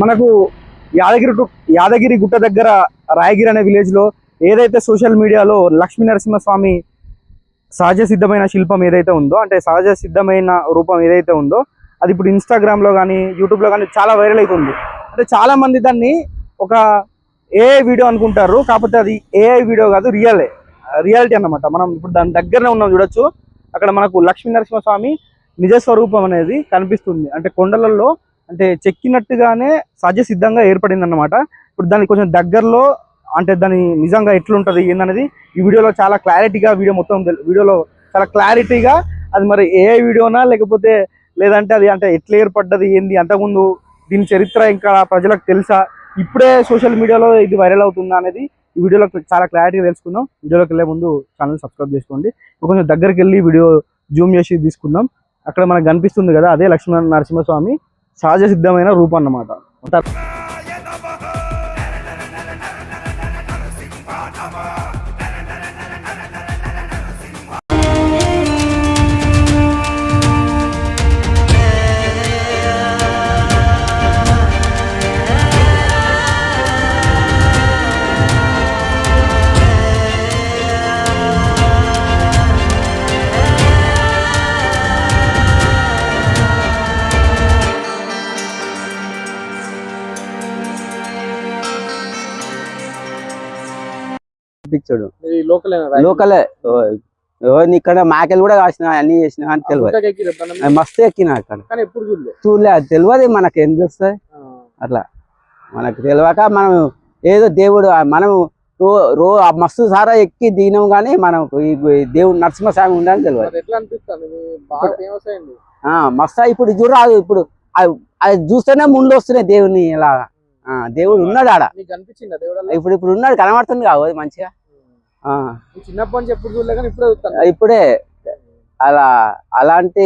మనకు యాదగిరి గుట్ట దగ్గర రాయగిరి అనే విలేజ్లో ఏదైతే సోషల్ మీడియాలో లక్ష్మీ నరసింహస్వామి సహజ సిద్ధమైన శిల్పం ఏదైతే ఉందో, అంటే సహజ సిద్ధమైన రూపం ఏదైతే ఉందో, అది ఇప్పుడు ఇన్స్టాగ్రామ్లో కానీ యూట్యూబ్లో కానీ చాలా వైరల్ అవుతుంది. అంటే చాలామంది దాన్ని ఒక ఏఐ వీడియో అనుకుంటారు, కాకపోతే అది ఏఐ వీడియో కాదు, రియాలిటీ అన్నమాట. మనం ఇప్పుడు దాని దగ్గరనే ఉన్నాం, చూడొచ్చు. అక్కడ మనకు లక్ష్మీ నరసింహస్వామి నిజస్వరూపం అనేది కనిపిస్తుంది. అంటే కొండలలో అంటే చెక్కినట్టుగానే సహజ సిద్ధంగా ఏర్పడింది అన్నమాట. ఇప్పుడు దానికి కొంచెం దగ్గరలో అంటే దాని నిజంగా ఎట్లుంటుంది ఏందనేది ఈ వీడియోలో చాలా క్లారిటీగా వీడియోలో చాలా క్లారిటీగా అది మరి ఏఐ వీడియోనా లేదంటే అది అంటే ఎట్లా ఏర్పడ్డది ఏంది, అంతకుముందు దీని చరిత్ర ఇంకా ప్రజలకు తెలుసా, ఇప్పుడే సోషల్ మీడియాలో ఇది వైరల్ అవుతుందా అనేది ఈ వీడియోలో చాలా క్లారిటీగా తెలుసుకుందాం. వీడియోలోకి వెళ్ళే ముందు ఛానల్ సబ్స్క్రైబ్ చేసుకోండి. కొంచెం దగ్గరికి వెళ్ళి వీడియో జూమ్ చేసి తీసుకుందాం. అక్కడ మనకు కనిపిస్తుంది కదా, అదే లక్ష్మీ నరసింహస్వామి సహజ సిద్ధమైన రూపం అన్నమాట. లోకలే ఇక్కడ మాకెళ్ళి కూడా కాసిన అన్ని చేసిన అని తెలియదు. మస్తు ఎక్కిన అక్కడ చూడలే, అది తెలియదు మనకి ఏం తెలుస్తుంది. అట్లా మనకు తెలియక మనం ఏదో దేవుడు మనం మస్తు సారా ఎక్కి దిగినాం, కానీ మనకు ఈ దేవుడు నరసింహస్వామి ఉండాలని తెలియదు. మస్తు ఇప్పుడు చూడరాదు, ఇప్పుడు అది చూస్తేనే ముందు వస్తున్నాయి దేవుని. ఇలా దేవుడు ఉన్నాడు ఆడ, ఇప్పుడు ఉన్నాడు, కనబడుతుంది కావు మంచిగా. చిన్నప్పటి నుంచి ఎప్పుడు చూడలే కానీ ఇప్పుడే అలాంటి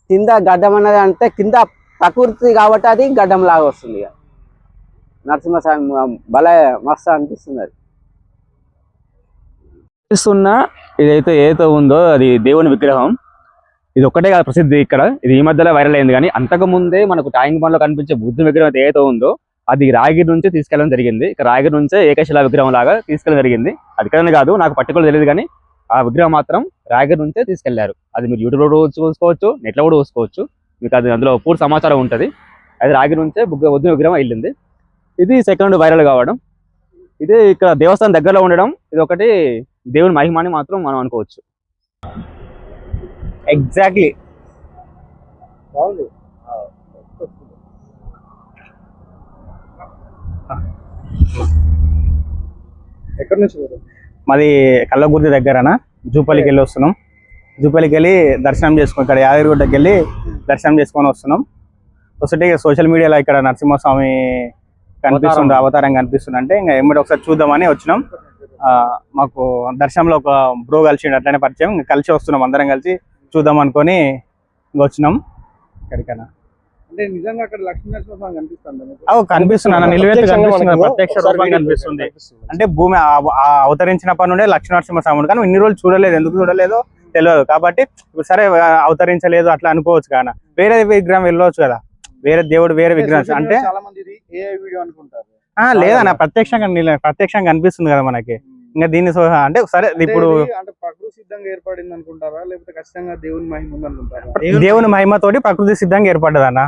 కింద గడ్డం అన్నది అంటే కింద ప్రకృతి కాబట్టి అది గడ్డం లాగా వస్తుంది. నరసింహస్వామి భలే మస్తు అనిపిస్తుంది. అది ఏదైతే ఉందో అది దేవుని విగ్రహం. ఇది ఒక్కటే కాదు ప్రసిద్ధి ఇక్కడ, ఇది ఈ మధ్యలో వైరల్ అయింది. కానీ అంతకు ముందే మనకు ట్యాంక్ బండ్ లో కనిపించే బుద్ధ విగ్రహం ఏదైతే ఉందో అది రాయగిరి నుంచి తీసుకెళ్ళడం జరిగింది. ఇక్కడ రాయగిరి నుంచే ఏకశిలా విగ్రహం లాగా తీసుకెళ్ళడం జరిగింది. అది ఇక్కడనే కాదు, నాకు పర్టికులర్ తెలియదు, కానీ ఆ విగ్రహం మాత్రం రాయగిరి నుంచే తీసుకెళ్లారు. అది మీరు యూట్యూబ్లో కూడా చూసుకోవచ్చు, నెట్లో కూడా చూసుకోవచ్చు. మీకు అది అందులో పూర్తి సమాచారం ఉంటుంది. అది రాయగిరి నుంచే బుద్ధ విగ్రహం వెళ్ళింది. ఇది సెకండ్ వైరల్ కావడం, ఇది ఇక్కడ దేవస్థానం దగ్గరలో ఉండడం, ఇది ఒకటి దేవుని మహిమని మాత్రం మనం అనుకోవచ్చు. ఎగ్జాక్ట్లీ బాగుంది. ఎక్కడి నుంచి మాది కల్లగుర్తి దగ్గరన జూపల్లికి వెళ్ళి వస్తున్నాం. జూపల్లికి వెళ్ళి దర్శనం చేసుకుని ఇక్కడ యాదగిరిగుట్టకి వెళ్ళి దర్శనం చేసుకొని వస్తున్నాం. వస్తుంటే సోషల్ మీడియాలో ఇక్కడ నరసింహస్వామి కనిపిస్తుంది, అవతారం కనిపిస్తుంది. అంటే ఇంకా ఎమ్మడి ఒకసారి చూద్దామని వచ్చినాం. మాకు దర్శనంలో ఒక బ్రో కలిసి అట్లనే పరిచయం, ఇంకా కలిసి వస్తున్నాం, అందరం కలిసి చూద్దాం అనుకొని ఇంకా వచ్చినాం. ఎక్కడికైనా అంటే నిజంగా అక్కడ లక్ష్మీ నరసింహస్వామి కనిపిస్తుంది, నిలువెత్తు ప్రత్యక్ష రూపం కనిపిస్తుంది. అంటే భూమి అవతరించినప్పటి నుండే లక్ష్మీ నరసింహస్వామి, కానీ ఇన్ని రోజులు చూడలేదు. ఎందుకు చూడలేదో తెలియదు. కాబట్టి సరే అవతరించలేదు అట్లా అనుకోవచ్చు, కానీ వేరే విగ్రహం వెళ్ళవచ్చు కదా, వేరే దేవుడు వేరే విగ్రహం. అంటే లేదన్న ప్రత్యక్షంగా కనిపిస్తుంది కదా మనకి. ఇంకా దీన్ని అంటే సరే ఇప్పుడు ప్రకృతి సిద్ధంగా ఏర్పడింది అనుకుంటారా, లేకపోతే ఖచ్చితంగా దేవుని మహిమ ఉంది అనుకుంటారా? దేవుని మహిమతోటి ప్రకృతి సిద్ధంగా ఏర్పడ్డది అన్న.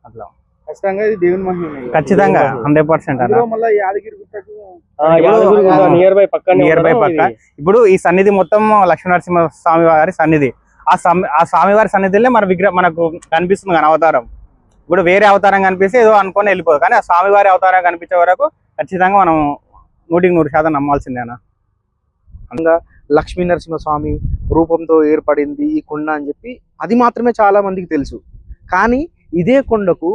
అట్లా ఖచ్చితంగా ఇది దేవుని మహిమ, ఖచ్చితంగా 100% అన్న. యాదగిరి గుట్టకు నియర్ బై పక్క. ఇప్పుడు ఈ సన్నిధి మొత్తం లక్ష్మీ నరసింహ స్వామి వారి సన్నిధి. ఆ స్వామివారి సన్నిధిలో మన విగ్రహం మనకు కనిపిస్తుంది కానీ అవతారం. ఇప్పుడు వేరే అవతారం కనిపిస్తే ఏదో అనుకొని వెళ్ళిపోదు, కానీ ఆ స్వామివారి అవతారం కనిపించే వరకు ఖచ్చితంగా మనం 100% నమ్మాల్సిందేనా. అందులో లక్ష్మీ నరసింహస్వామి రూపంతో ఏర్పడింది ఈ కొండ అని చెప్పి అది మాత్రమే చాలా మందికి తెలుసు. కానీ ఇదే కొండకు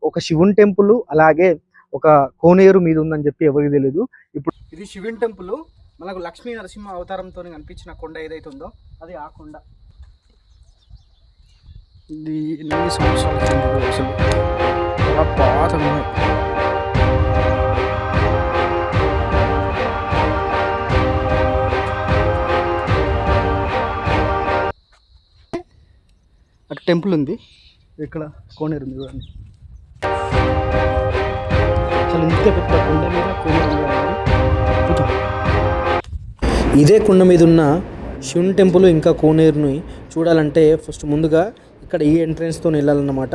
ఒక శివుని టెంపుల్, అలాగే ఒక కోనేరు మీద ఉందని చెప్పి ఎవరికి తెలియదు. ఇప్పుడు ఇది శివుని టెంపుల్, మనకు లక్ష్మీ నరసింహ అవతారంతో కనిపించిన కొండ ఏదైతే ఉందో అది ఆ కొండ. ఇది ఎన్ని సంవత్సరాలు అసలు చాలా పాతగా. అక్కడ టెంపుల్ ఉంది, ఇక్కడ కోనేరు ఉంది చూడండి. అసలు ఇంత పెద్ద కొండ మీద చూద్దాం. ఇదే కొండ మీద ఉన్న శివుని టెంపుల్ ఇంకా కోనేరుని చూడాలంటే ఫస్ట్ ముందుగా ఇక్కడ ఈ ఎంట్రెన్స్తో వెళ్ళాలన్నమాట.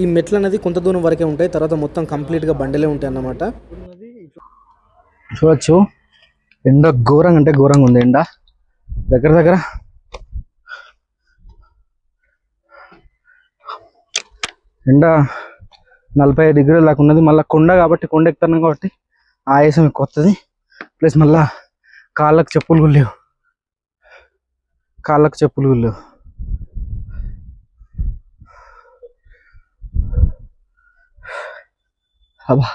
ఈ మెట్లు అనేది కొంత దూరం వరకే ఉంటాయి, తర్వాత మొత్తం కంప్లీట్గా బండలే ఉంటాయి అన్నమాట. చూడొచ్చు ఎండ ఘోరంగా అంటే ఘోరంగా ఉంది. ఎండ దగ్గర దగ్గర ఎండ 45 డిగ్రీలు దాకా ఉన్నది. మళ్ళీ కొండ కాబట్టి కొండ ఎక్కుతున్నాం కాబట్టి ఆయాసం ఎక్కువ వస్తుంది. ప్లస్ మళ్ళా కాళ్ళకు చెప్పులు కూడా లేవు. అబ్బా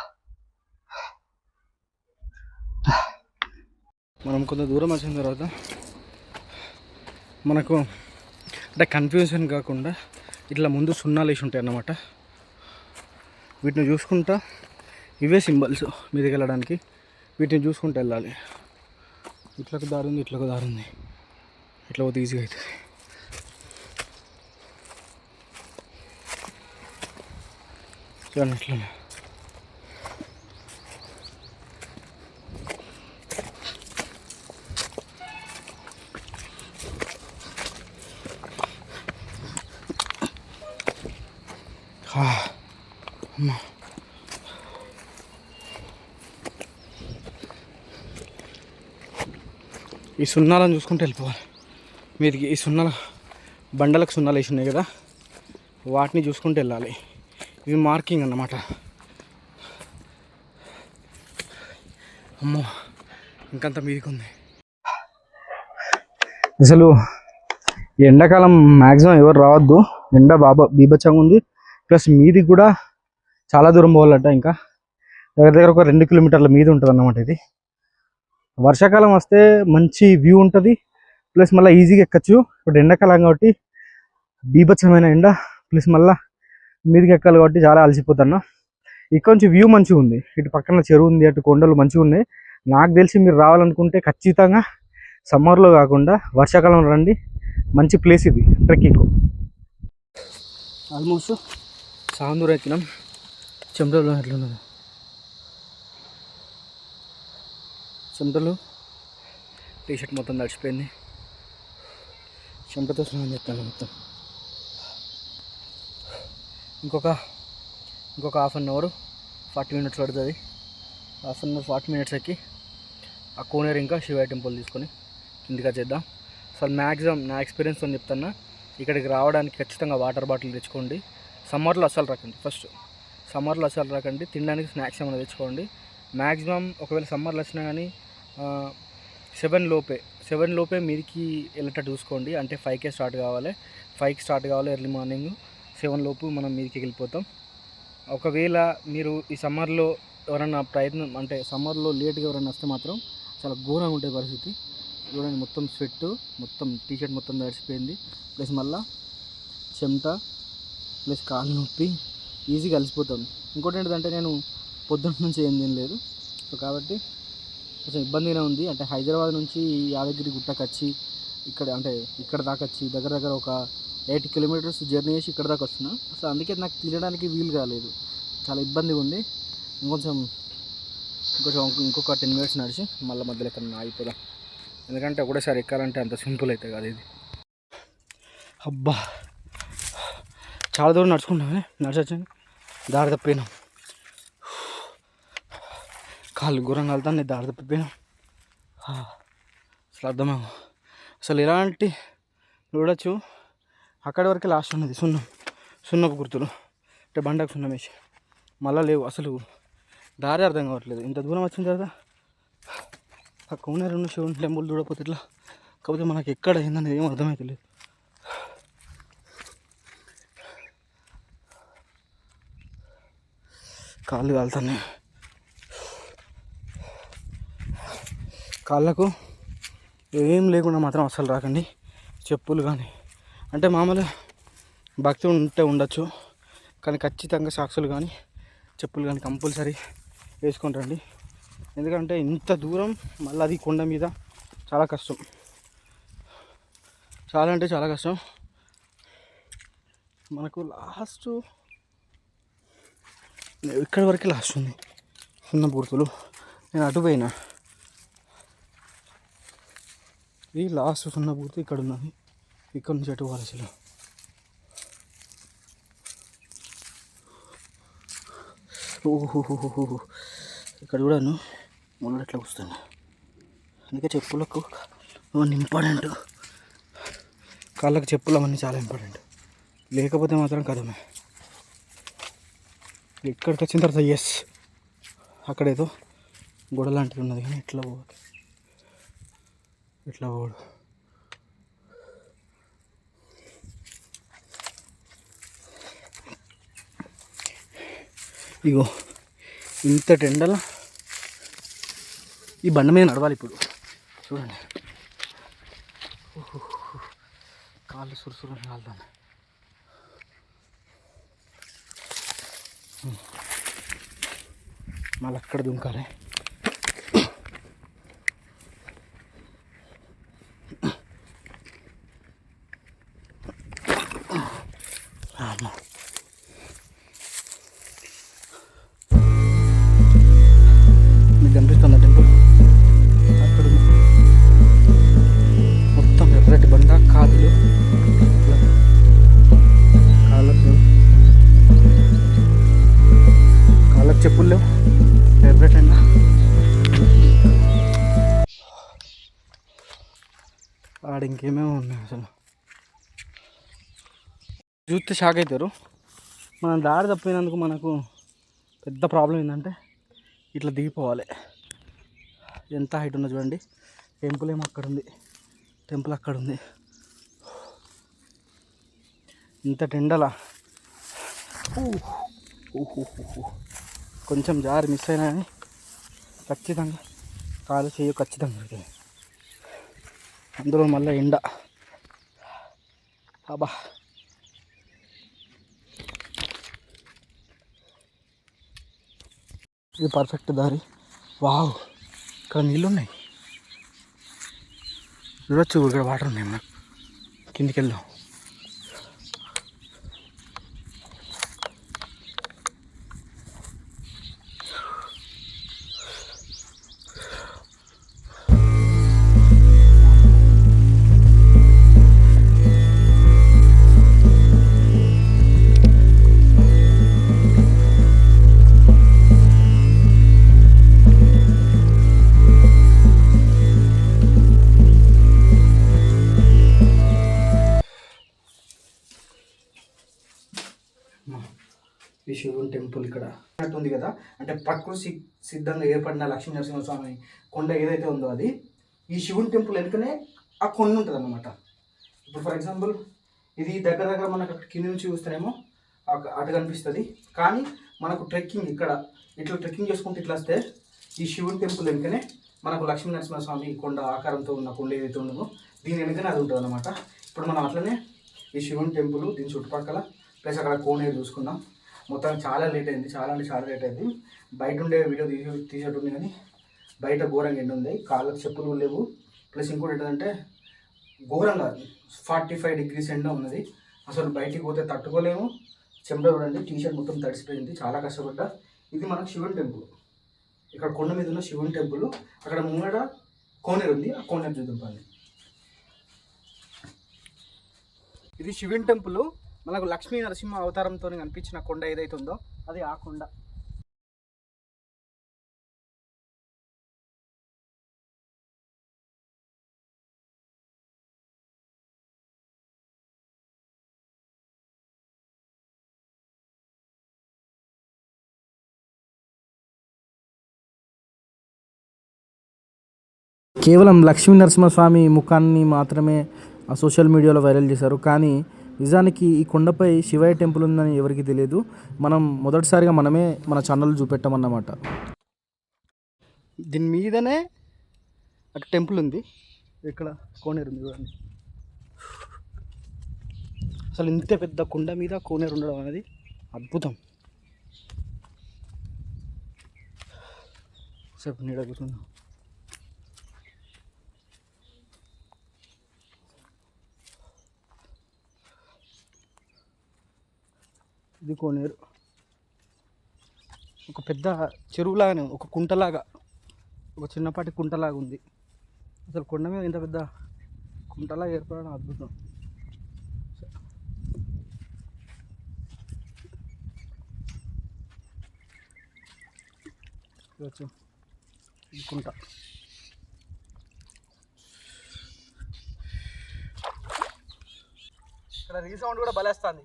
మనం కొంత దూరం వచ్చిన తర్వాత మనకు అంటే కన్ఫ్యూజన్ కాకుండా ఇట్లా ముందు సున్నాలు వేసి ఉంటాయి అన్నమాట. వీటిని చూసుకుంటా ఇవే సింబల్స్ మీదకి వెళ్ళడానికి. వీటిని చూసుకుంటూ వెళ్ళాలి. ఇట్లకు దారి ఉంది, ఇట్లకు దారి ఉంది. ఇట్లా పోతే ఈజీగా అవుతుంది. చూడండి ఇట్లా అమ్మా. ఈ సున్నాలను చూసుకుంటూ వెళ్ళిపోవాలి మీదికి. ఈ సున్నాల బండలకు సున్నాలు వేసి ఉన్నాయి కదా, వాటిని చూసుకుంటూ వెళ్ళాలి. ఇవి మార్కింగ్ అన్నమాట. అమ్మో ఇంకంత మీదికి ఉంది. అసలు ఈ ఎండాకాలం మ్యాక్సిమం ఎవరు రావద్దు. ఎండ బీభత్సంగా ఉంది. ప్లస్ మీదికి కూడా చాలా దూరం పోవాలట. ఇంకా దగ్గర దగ్గర ఒక 2 కిలోమీటర్ల మీద ఉంటుంది అన్నమాట ఇది. వర్షాకాలం వస్తే మంచి వ్యూ ఉంటుంది, ప్లస్ మళ్ళీ ఈజీగా ఎక్కచ్చు. ఇప్పుడు ఎండాకాలం కాబట్టి బీభత్సమైన ఎండ, ప్లస్ మళ్ళీ మీదికి ఎక్కాలి కాబట్టి చాలా అలసిపోతున్నా. ఇక్కడ నుంచి వ్యూ మంచిగా ఉంది. ఇటు పక్కన చెరువు ఉంది, అటు కొండలు మంచిగా ఉన్నాయి. నాకు తెలిసి మీరు రావాలనుకుంటే ఖచ్చితంగా సమ్మర్లో కాకుండా వర్షాకాలంలో రండి. మంచి ప్లేస్ ఇది ట్రెక్కింగ్. ఆల్మోస్ట్ చాలా దూరం ఎక్కినాం. చెమటలు ఎట్లున్నది, చెమటలు టీషర్ట్ మొత్తం తడిచిపోయింది. చెమటతో స్నానం చేస్తాను మొత్తం. ఇంకొక హాఫ్ అన్ అవర్ 40 మినిట్స్ పడుతుంది. హాఫ్ అన్ అవర్ 40 మినిట్స్ ఎక్కి ఆ కోనేరు ఇంకా శివయ్య టెంపుల్ తీసుకొని కిందికి వచ్చేద్దాం. అసలు మ్యాక్సిమం నా ఎక్స్పీరియన్స్తో చెప్తున్నా, ఇక్కడికి రావడానికి ఖచ్చితంగా వాటర్ బాటిల్ తెచ్చుకోండి. సమ్మర్లో అస్సలు రాకండి. సమ్మర్లో అస్సలు రాకండి. తినడానికి స్నాక్స్ ఏమైనా తెచ్చుకోండి. మ్యాక్సిమం ఒకవేళ సమ్మర్లో వచ్చినా కానీ 7 లోపే మీదికి వెళ్ళేటట్టు చూసుకోండి. అంటే 5కే స్టార్ట్ కావాలి. 5కి స్టార్ట్ కావాలి ఎర్లీ మార్నింగ్. 7 లోపు మనం మీదికి వెళ్ళిపోతాం. ఒకవేళ మీరు ఈ సమ్మర్లో ఎవరైనా అంటే సమ్మర్లో లేట్గా ఎవరైనా వస్తే మాత్రం చాలా ఘోరంగా ఉంటుంది పరిస్థితి. చూడండి మొత్తం స్వెట్, మొత్తం టీషర్ట్ మొత్తం తడిసిపోయింది. ప్లస్ మళ్ళీ చెమట, ప్లస్ కాళ్ళు నొప్పి, ఈజీగా అలసిపోతాం. ఇంకోటి ఏంటంటే నేను పొద్దున్న నుంచి ఏం తినలేదు. సో కాబట్టి కొంచెం ఇబ్బందిగానే ఉంది. అంటే హైదరాబాద్ నుంచి యాదగిరి గుట్టకు వచ్చి ఇక్కడ దాకా వచ్చి దగ్గర దగ్గర ఒక 8 కిలోమీటర్స్ జర్నీ చేసి ఇక్కడ దాకా వస్తున్నా. సో అందుకే నాకు తినడానికి వీలు కాలేదు. చాలా ఇబ్బందిగా ఉంది. ఇంకొక 10 మినిట్స్ నడిచి మళ్ళీ మధ్యలో ఎక్కడ ఆగిపోదాం. ఎందుకంటే ఒకటేసారి ఎక్కాలంటే అంత సింపుల్ అయితే కాదు ఇది. అబ్బా చాలా దూరం నడుచుకుంటామని నడిచొచ్చాను, దారి తప్పిపోయినాం. కాళ్ళు ఘోరంగా వెళ్తాను, నేను దారి తప్పిపోయినాం. అసలు అర్థమే అసలు ఎలాంటి చూడొచ్చు. అక్కడి వరకే లాస్ట్ ఉన్నది సున్నపు గుర్తులు. అంటే బండకు సున్నం వేసి మళ్ళీ లేవు. అసలు దారి అర్థం కావట్లేదు. ఇంత దూరం వచ్చిన తర్వాత ఆ కోనేరు ఉన్న శివుని టెంపుల్ చూడకపోతే ఇట్లా. కాకపోతే మనకి ఎక్కడ ఏందనేది ఏం అర్థమవుతలేదు. కాళ్ళు కాలుతున్నాయి. కాళ్ళకు ఏం లేకుండా మాత్రం అస్సలు రాకండి. చెప్పులు కానీ అంటే మామూలుగా భక్తి ఉంటే ఉండొచ్చు, కానీ ఖచ్చితంగా సాక్సులు కానీ చెప్పులు కానీ కంపల్సరీ వేసుకొని రండి. ఎందుకంటే ఇంత దూరం మళ్ళీ అది కొండ మీద చాలా కష్టం. చాలా అంటే చాలా కష్టం. మనకు లాస్ట్ ఇక్కడి వరకే లాస్ట్ ఉంది. సున్నపూర్తులు. నేను అటు పోయినా, ఇది లాస్ట్ సున్నపూర్తి ఇక్కడ ఉన్నది. ఇక్కడ నుంచి అటు పోవాలి అసలు. ఓహోహోహో, ఇక్కడ కూడాను ముళ్ళు ఎట్లా వస్తాను. అందుకే చెప్పులకు అవన్నీ ఇంపార్టెంట్. కాళ్ళకి చెప్పులు అవన్నీ చాలా ఇంపార్టెంట్. లేకపోతే మాత్రం కదమే. ఇక్కడికి వచ్చిన తర్వాత ఎస్, అక్కడేదో గొడవ లాంటిది ఉన్నది కానీ ఎట్లా పోవాలి, ఎట్లా పోడు. ఇగో ఇంత ఎండలో ఈ బండ మీద నడవాలి ఇప్పుడు. చూడండి, కాళ్ళు సురుసురు కాలుతాను. మళ్ళీ అక్కడ దుంకాలి. మీకు కనిపిస్తుందా టెంపుల్? అక్కడ మొత్తం ఎర్రటి బండ, కాదులు, కాళ్ళకు చెప్పులు లేవు, ఎర్రటి ఎండ. ఆడ ఇంకేమేమో ఉన్నాయి అసలు. చూస్తే షాక్ అవుతారు. మనం దారి తప్పినందుకు మనకు పెద్ద ప్రాబ్లం ఏంటంటే ఇట్లా దిగిపోవాలి. ఎంత హైట్ ఉన్నది చూడండి. టెంపుల్ ఏమో అక్కడ ఉంది, టెంపుల్ అక్కడ ఉంది. ఇంత టెండలా కొంచెం జారి మిస్ అయినా కానీ ఖచ్చితంగా కాలు చేయ ఖచ్చితంగా ఉంటుంది. అందులో మళ్ళీ ఎండ. అబ్బా, ఇది పర్ఫెక్ట్ దారి. వావ్, ఇక్కడ నీళ్ళు ఉన్నాయి, చూడొచ్చు. ఇక్కడ వాటర్ ఉన్నాయి. మనం కిందికి వెళ్దాం. ఈ శివుని టెంపుల్ ఇక్కడ ఉంది కదా, అంటే ప్రకృతి సిద్ధంగా ఏర్పడిన లక్ష్మీ నరసింహస్వామి కొండ ఏదైతే ఉందో అది ఈ శివుని టెంపుల్ వెనుకనే ఆ కొండ ఉంటుంది అన్నమాట. ఇప్పుడు ఫర్ ఎగ్జాంపుల్ ఇది దగ్గర దగ్గర మనకు అక్కడ కింద నుంచి చూస్తేనేమో అటు కనిపిస్తుంది. కానీ మనకు ట్రెక్కింగ్ ఇక్కడ ఇట్లా ట్రెక్కింగ్ చేసుకుంటూ ఇట్లా వస్తే ఈ శివుని టెంపుల్ వెనుకనే మనకు లక్ష్మీ నరసింహస్వామి కొండ ఆకారంతో ఉన్న కొండ ఏదైతే ఉందో దీని వెనుకనే అది ఉంటుంది అన్నమాట. ఇప్పుడు మనం అట్లనే ఈ శివుని టెంపుల్ దీని చుట్టుపక్కల ప్లస్ అక్కడ కోనేరు చూసుకుందాం. మొత్తం చాలా లేట్ అయింది, చాలా అంటే చాలా లేట్ అయింది. బయట ఉండే వీడియో తీసేటుంది కానీ బయట ఘోరంగా ఎండ ఉంది, కాళ్ళకు చెప్పులు లేవు. ప్లస్ ఇంకోటి ఏంటంటే ఘోరంగా 45 degrees ఎండ ఉన్నది. అసలు బయటికి పోతే తట్టుకోలేము. చెమట చూడండి, టీషర్ట్ మొత్తం తడిసిపోయింది, చాలా కష్టపడ్డా. ఇది మనకు శివుని టెంపుల్, ఇక్కడ కొండ మీద ఉన్న శివుని టెంపుల్. అక్కడ ముంగడ కోనేరు ఉంది, ఆ కోనేరు చూద్దాం పని. ఇది శివుని టెంపుల్. మనకు లక్ష్మీ నరసింహ అవతారంతో కనిపించిన కొండ ఏదైతే ఉందో అది ఆ కొండ. కేవలం లక్ష్మీ నరసింహస్వామి ముఖాన్ని మాత్రమే ఆ సోషల్ మీడియాలో వైరల్ చేశారు. కానీ నిజానికి ఈ కొండపై శివయ్య టెంపుల్ ఉందని ఎవరికి తెలియదు. మనం మొదటిసారిగా మనమే మన ఛానల్ చూపెట్టామన్నమాట. దీని మీదనే అక్కడ టెంపుల్ ఉంది, ఇక్కడ కోనేరు ఉంది చూడండి. అసలు ఇంత పెద్ద కొండ మీద కోనేరు ఉండడం అనేది అద్భుతం. సేపు నీడ కూర్చుందాం. ఇది కోనేరు. ఒక పెద్ద చెరువులాగానే ఒక కుంటలాగా, ఒక చిన్నపాటి కుంటలాగా ఉంది. అసలు కొండ మీద ఇంత పెద్ద కుంటలా ఏర్పడడం అద్భుతం. చూడొచ్చు ఈ కుంట. ఇక్కడ రీసౌండ్ కూడా బలేస్తుంది.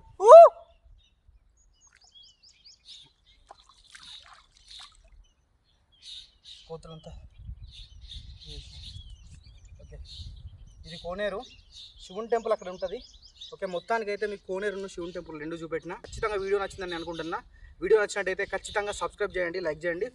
కోతులంతా. ఓకే, ఇది కోనేరు. శివుని టెంపుల్ అక్కడ ఉంటుంది. ఓకే, మొత్తానికి అయితే మీకు కోనేరును శివుని టెంపుల్ రెండు చూపెట్టిన. ఖచ్చితంగా వీడియో నచ్చిందని అనుకుంటున్నా. వీడియో నచ్చినట్టయితే ఖచ్చితంగా సబ్స్క్రైబ్ చేయండి, లైక్ చేయండి.